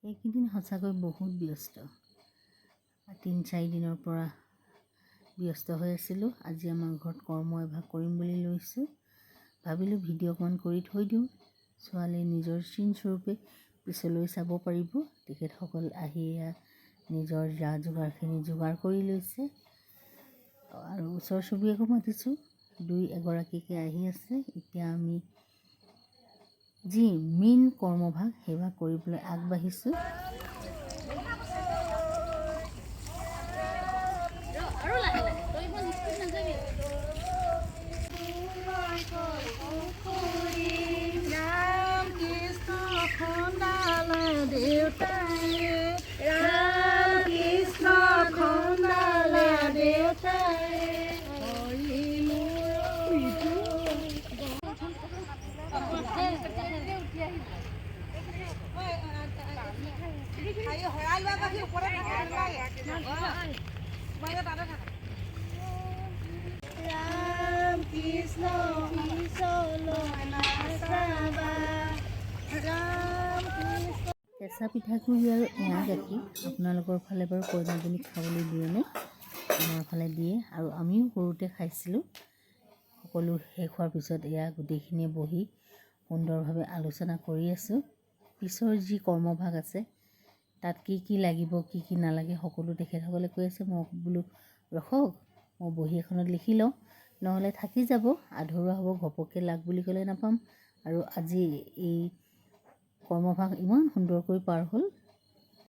এইকেইদিন সঁচাকৈ বহুত ব্যস্ত। ৩-৪ দিনৰ পৰা ব্যস্ত হৈ আছিলোঁ। আজি আমাৰ ঘৰত কৰ্ম এভাগ কৰিম বুলি লৈছোঁ। ভাবিলোঁ ভিডিঅ' অকণমান কৰি থৈ দিওঁ। ছোৱালীয়ে নিজৰ চিনস্বৰূপে পিছলৈ চাব পাৰিব। তেখেতসকল আহি নিজৰ যা যোগাৰখিনি যোগাৰ কৰি লৈছে আৰু ওচৰ চুবুৰীয়াকো মাতিছোঁ। 2-এগৰাকীকৈ আহি আছে। এতিয়া আমি যি মেইন কৰ্মভাগ সেইভাগ কৰিবলৈ আগবাঢ়িছোঁ। কেঁচা পিঠাগুড়ি আৰু এৱা গাখীৰ আপোনালোকৰ ফালে বাৰু কইনাজনীক খাবলৈ দিয়েনে? আমাৰ ফালে দিয়ে আৰু আমিও সৰুতে খাইছিলোঁ। সকলো শেষ হোৱাৰ পিছত এয়া গোটেইখিনিয়ে বহি সুন্দৰভাৱে আলোচনা কৰি আছোঁ। পিছৰ যি কৰ্মভাগ আছে তাত কি কি লাগিব কি কি নালাগে সকলো তেখেতসকলে কৈ আছে। মই বোলো ৰখক, মই বহী এখনত লিখি লওঁ, নহ'লে থাকি যাব, আধৰুৱা হ'ব, ঘপককৈ লাগ বুলি ক'লে নাপাম। আৰু আজি এই কৰ্মভাগ ইমান সুন্দৰকৈ পাৰ হ'ল,